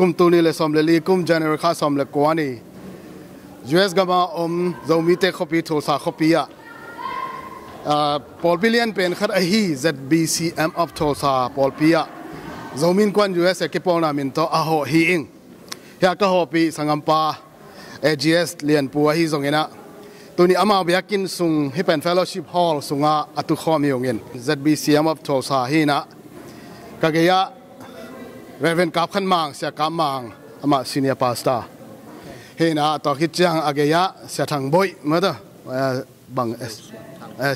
กุมตูนี่เลยสมเลลีกุมเจเนอเรลข้าสมเลกวานีUS กำมาเรามีเตะคอปีโทรศัพท์คอปีอะพอลพิเลียนเป็นขัดไอฮี ZBCM อัพโทรศัพท์พอลปีอะเรามีกวน US เก็บปองนามินโตอาโหฮีอิงอยากก็หอปีสังกัมปาAGS เรียนปัวฮีส่งเงินตัวนี้อามาไปกินส่งให้เป็น Fellowship Hall ส่งอัตุข้อมีเงิน ZBCM อัพโทรศัพท์ฮีนะก็เกียร์เรเวนกับขันมังเสียกับมังอามา Senior Pastorเฮนะต่อคิดจังอาเกียร์เสียทางบ่อยเมื่อเด้บัง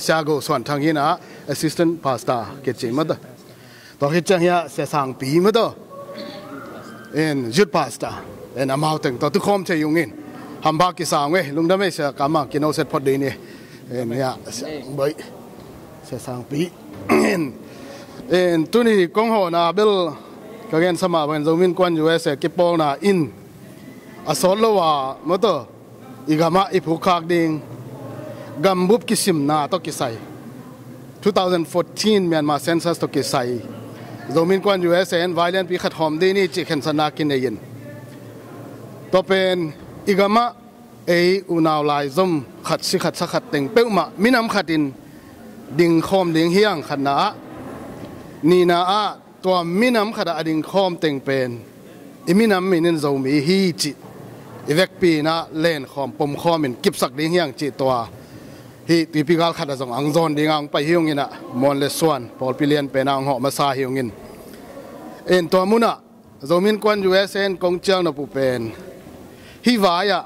เสียกูส่วนทางฮีนะ Assistant Pastor เกิดจริงเมื่อเด้ต่อคิดจังเฮียเสียสังปีเมื่อเด้Youth Pastor อามาถึงต่อทุกคนใช้ยุงเงินทำภาคกิสางเว้ยลุงดำไม่เสียกามากินเอาเสร็จพอดีนี่เนี่ยบ่อยเสียสังปีตัวนี้กงหัวนาเบลก็เงินสมัครเป็นจมินกวนอยู่เสียเก็บปองนาอินอาสอลว่าเมื่อตัวอีกามาอีผู้ขากดิ่งกัมบุบกิสิมนาตกิไซ2014เมียนมาเซนซัสตกิไซจมินกวนอยู่เสียนไวเลนปีขัดหอมดีนี่จิเข็นสนากินเองต่อเป็นอีกามาอุณาวลายซุ่มขัดสิขัดสักขัดเต็งเป้ามามินำขัดดินดิ่งคอมดิ่งเฮียงขัดนานี่นะตัวมินำขัดดิ่งคอมเต็งเป็นมินำมินจะมีฮีจิอีเวกปีนะเล่นคอมปมคอมมินกิบสักดิ่งเฮียงจิตัวฮีตีพิกาลขัดส่งอังโซนดิ่งอังไปเฮียงเงินมอนเลสวนพอลพิเลียนเป็นอังหอมาซาเฮียงเงินตัวมุนะจะมินกวนยูเอสเอ็นกงเจียงนปุเป็นฮิวายะ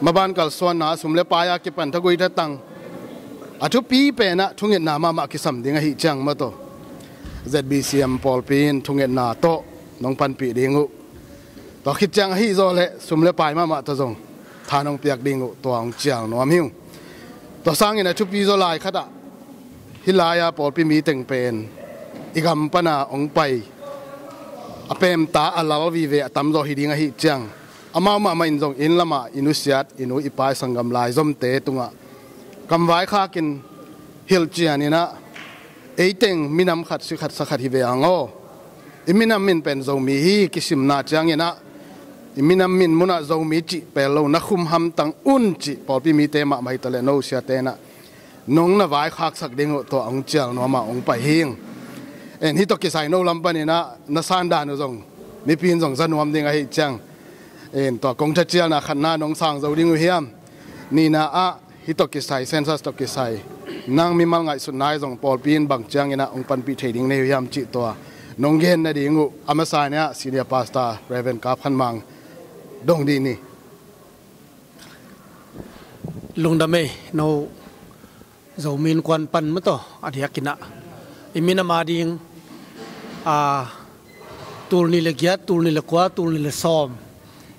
มาบ้านกัลส่วนนาสมเลปายาเก็บปันทกุยทัตังอาทุปีเป็นนะทุ่งเงินนามาคิสัมดิ่งฮิจังมาโต ZBCM พอลปีนทุ่งเงินนาโตน้องพันปีดิ่งอุต่อคิดจังฮิโซเลสมเลปายมาตะจงทานองเปียกดิ่งอุตัวองเจียงนวมหิวต่อสร้างเงินทุปีโซลายขัดะฮิลายาพอลปีมีเต็งเป็นอีกคำปนาองไปอเปมตาอัลลาววิเวตัมโซฮิดิ่งฮิจังอามาอินจงอินละมาอินุเสียดอินุอิปายสังกัมลายจมเตตุงะกำไว้ข้ากินฮิลจียนี่นะเต็งมินำขัดสิขัดสักขัดฮิเวอังโอมินำมินเป็นจงมีฮีกิสิมนาจังนี่นะมินำมินมุนะจงมีจิเปโลนักคุมหำตังอุนจิพอพี่มีเตมะไม่ตะเลโนเสียเตนะน้องน่ะไว้ข้าสักเด้งตัวองเจียงนัวมาองไปเฮงฮิตกิไซโนลัมปานี่นะนัสานดานุจงมีปีนจงสนวมดิ่งไอ้จังตัวกงทัดเจียนะขันน้าน้องสร้างเราดิ้งเฮียมนี่นะฮิตกิไซเซนซัสตกิไซนางมีมังไงสุดนายส่งปอลปีนบังจังนะองปันปีเทดิ้งในเฮียมจิตัวน้องเย็นนะดิ้งอามาสายเนี่ยซีเนียร์พาสตาเรเวนกับขันมังดงดีนี่ลุงดำเมโนเรามีนควันปันมั้งต่ออาทิตย์กินนะมินามาดิ้งตูนี่เล็กยัดตูนี่เล็กกว่าตูนี่เล็กซ้อม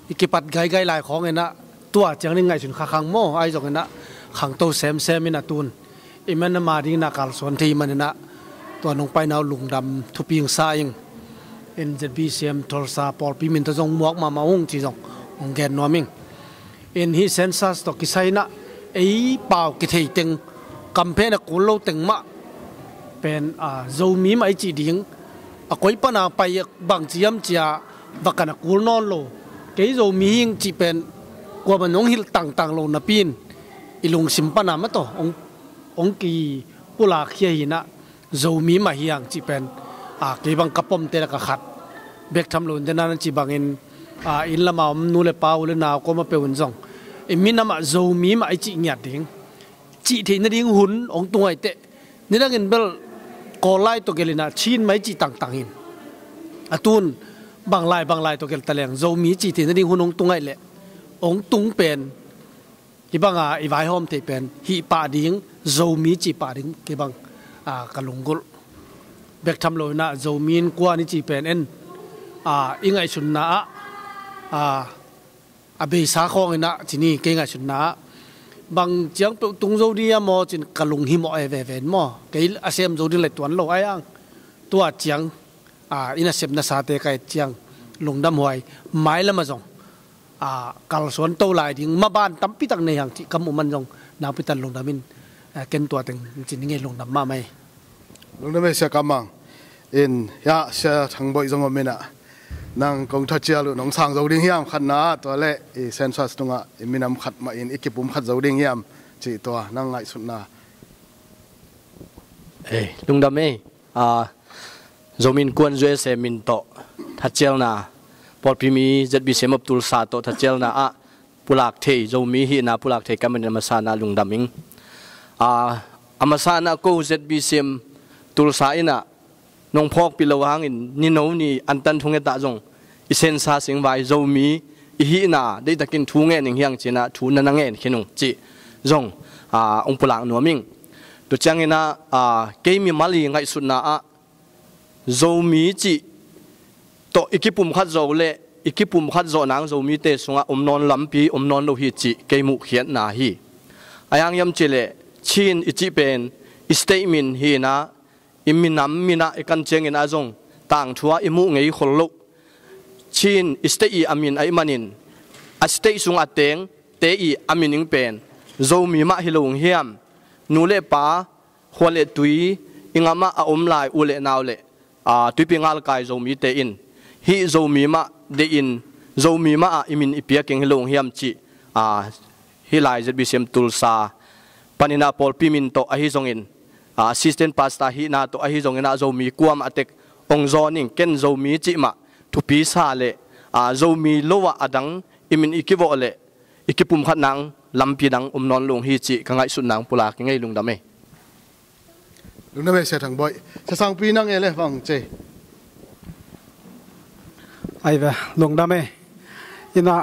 อีกปัดไกลๆหลายของเงินนะตัวจังนี่ไงสุนขังโม่ไอ้จงเงินนะขังโตแซมมินาตูนมันมาดีนักการสวนที่มันนะตัวน้องไปนาวลุงดำทุบยิงซ้ายยังZBCM โทรศัพท์พอปีมินตะจงมวกมาหงจีจงองแกนนัวมิงฮีเซนซัสตอกิไซนะเป่ากิเทติงกัมเพนกุลโลติงมะเป็นโจมีมาจีดิงก้อยปนาไปบางจียมจียบักกันกุลนอนโลเกี่ยวมีหิงจีเป็นกว่ามันน้องฮิลต่างๆลงนับปีนอีลงสิมปนามะต่อองกีปุลาเขียหินะโจมีมาเฮียงจีเป็นกี่บางกระป๋อมเตะกระขัดเบกทำหล่นเจนั้นจีบางอินละมานูเลปาวเลนาวก็มาเป็นวันจงมินามาโจมีมาไอจีเงียดดิ้งจีที่นั่นดิ้งหุ่นองตัวไอเตะนี่นั่งเงินเบลกอไล่ตัวเกลินะชีนไม่จีต่างๆหินตูนบางลายตัวเกลตะแลงโจมีจีที่นั่นดิ้งหุ่นองตัวไอเละองตุงเป็นกี่บางอีไวหอมเตเป็นฮีป่าดิ้งโจมีจีป่าดิ้งกี่บางกะลุงกุลเบกทำโลนะโจมีนกว่านี่จีเป็นอิงไอชุนนะเบสาของนะที่นี่เก่งไอชุนนะบางจังตุงโจดีมอจินกะลุงหิมอเวมอเกี่ยอาเซียมโจดีเลยตัวนั้นโลไอ้ยังตัวจังอินาเซมนาซาเตไกจังลุงดำหวยไม้ละมาจงกัลสวนโตลายดิ้งมาบ้านตั้มพิตังในอย่างที่กำมุมันจงนาพิตันลุงดำมินเกินตัวตึงจินนี่ไงลุงดำมาไหมลุงดำไม่เสียกำมังยาเสียทั้งบ่อยจงมินะ นางกงทัชเชียลุน้องสางเจ้าดิ่งยามขันนาตัวเล่เซนซัสตรงอ่ะมีนำขัดมาอินอีกปุ่มขัดเจ้าดิ่งยามจีตัวนางไงสุดนาลุงดำเอโจมินกวนจวยเซมินโตทัชเจลนาพอพิมีจัดบิเซมอับตุลซาโตทัชเจลนาปุลักเทโจมีฮีนาปุลักเทกัมเนมาซานาลุงดำมิงอามาซานาโกจัดบิเซมตุลซาอินะน้องพอกปิลวังอินนี่โนนี่อันตันทุงเอตาจงอิเซนซาสิงไวโจมีฮีนาได้ตะกินทุงเงินเฮียงจีน่าทุนนังเงินขนมจีจงองปุลักนัวมิงตัวจังเงินะเกมีมาลีไงสุดนาโจมีจีโตอีกปุ่มขัดโจเล่อีกปุ่มขัดโจนางโจมีเตสงะนอนลำปีนอนโลหิตจีเกมุเขียนนาฮีอายังยำจีเล่ชินอิจิเป็นอิสเตมินฮีนะอิมินัมมินะอีกันเจงอินอาจงต่างทัวอิมุไงขลุกชินอิสเตอีอามินไอมันินอัสเตสงะเตงเตอีอามินิงเป็นโจมีมะฮิลงเฮียมนูเล่ป้าหัวเล่ตุยอิงามาอมลายอุเล่นาวเล่ตุยปิงาลกายโจมีเตอินฮีโจมีมะเดอินโจมีมะอิมินอิเปียกิงฮิลงเฮียมจีฮิไลจะบิเซมตุลซาปานินาพอลพิมินโตอหิจงอินassistant pastor hi na to ahi jong ina zo mi kuam atek ong zoning ken zo mi chi ma thu pi sa le zo mi lowa adang imin ikivo le ikipum khat nang lampi dang non lung hi chi kangai sun nang pula ki ngai lung dame se thang boy sa sang pi nang ele wang che ai ve lung dame ina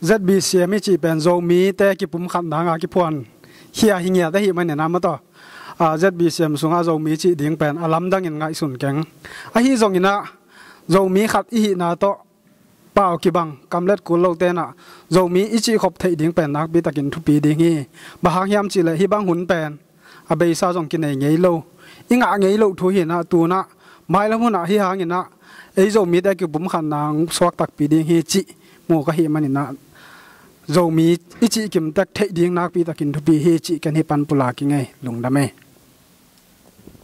ZBC mi chi pen zo mi te ki pum khat nang a ki phon hia hingya da hi man na ma to ZBCM sunga zo mi chi ding pen alam dang in ngai sun keng a hi zong ina zo mi khat hi na to pau ki bang kamlet ku lo te na zo mi i chi khop thei ding pen nak bi takin thu pi ding hi ba hang hiam chi le hi bang hun pen a be sa zong ki nei ngei lo inga ngei lo thu hi na tu na mai la huna hi hang ina ei zo mi da ki bum khan nang swak tak pi ding hi chi mo ka hi man ina zo mi i chi kim tak thei ding nak pi takin thu pi hi chi kan hi pan pula ki ngai lung da me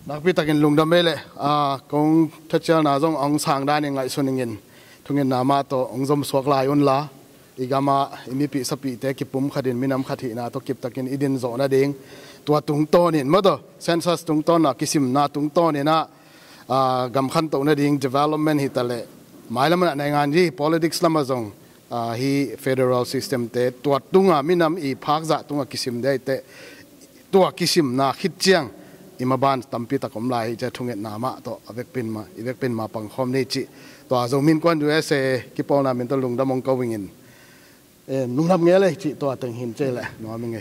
นักพิทักษ์ลุงดำเมลกงทัชเชนาจงองสางได้ยังไงส่วนหนึ่งทุกเงินนามาโตองจมสวกลายอุนละอีกามามีปีสปีเตกิปุ่มขัดินมีน้ำขัดหินาโตกิบตะกินอีดินโซนาเด้งตัวตุงโตนี่มาโตเซนซัสตุงโตนะกิสิมนาตุงโตนี่นะกำขันโตนาเด้ง development ฮิตาเล่หมายละมันในงานที่ politics ละมาจงฮี federal system เตตัวตุงมีน้ำอีพักจะตุงกิสิมได้เตตัวกิสิมนาคิดเจียงอิมาบานตัมปีตะกมลายจะทุ่งเงินนามาต่อเวกเป็นมาปังคอมนี่จิตัวโจมินกวนดูเสกิปอนามินตะลุงดำมงกวิงินนุ่งทำเงี้ยเลยจิตัวตึงหินเจแหละน้อยมึงไง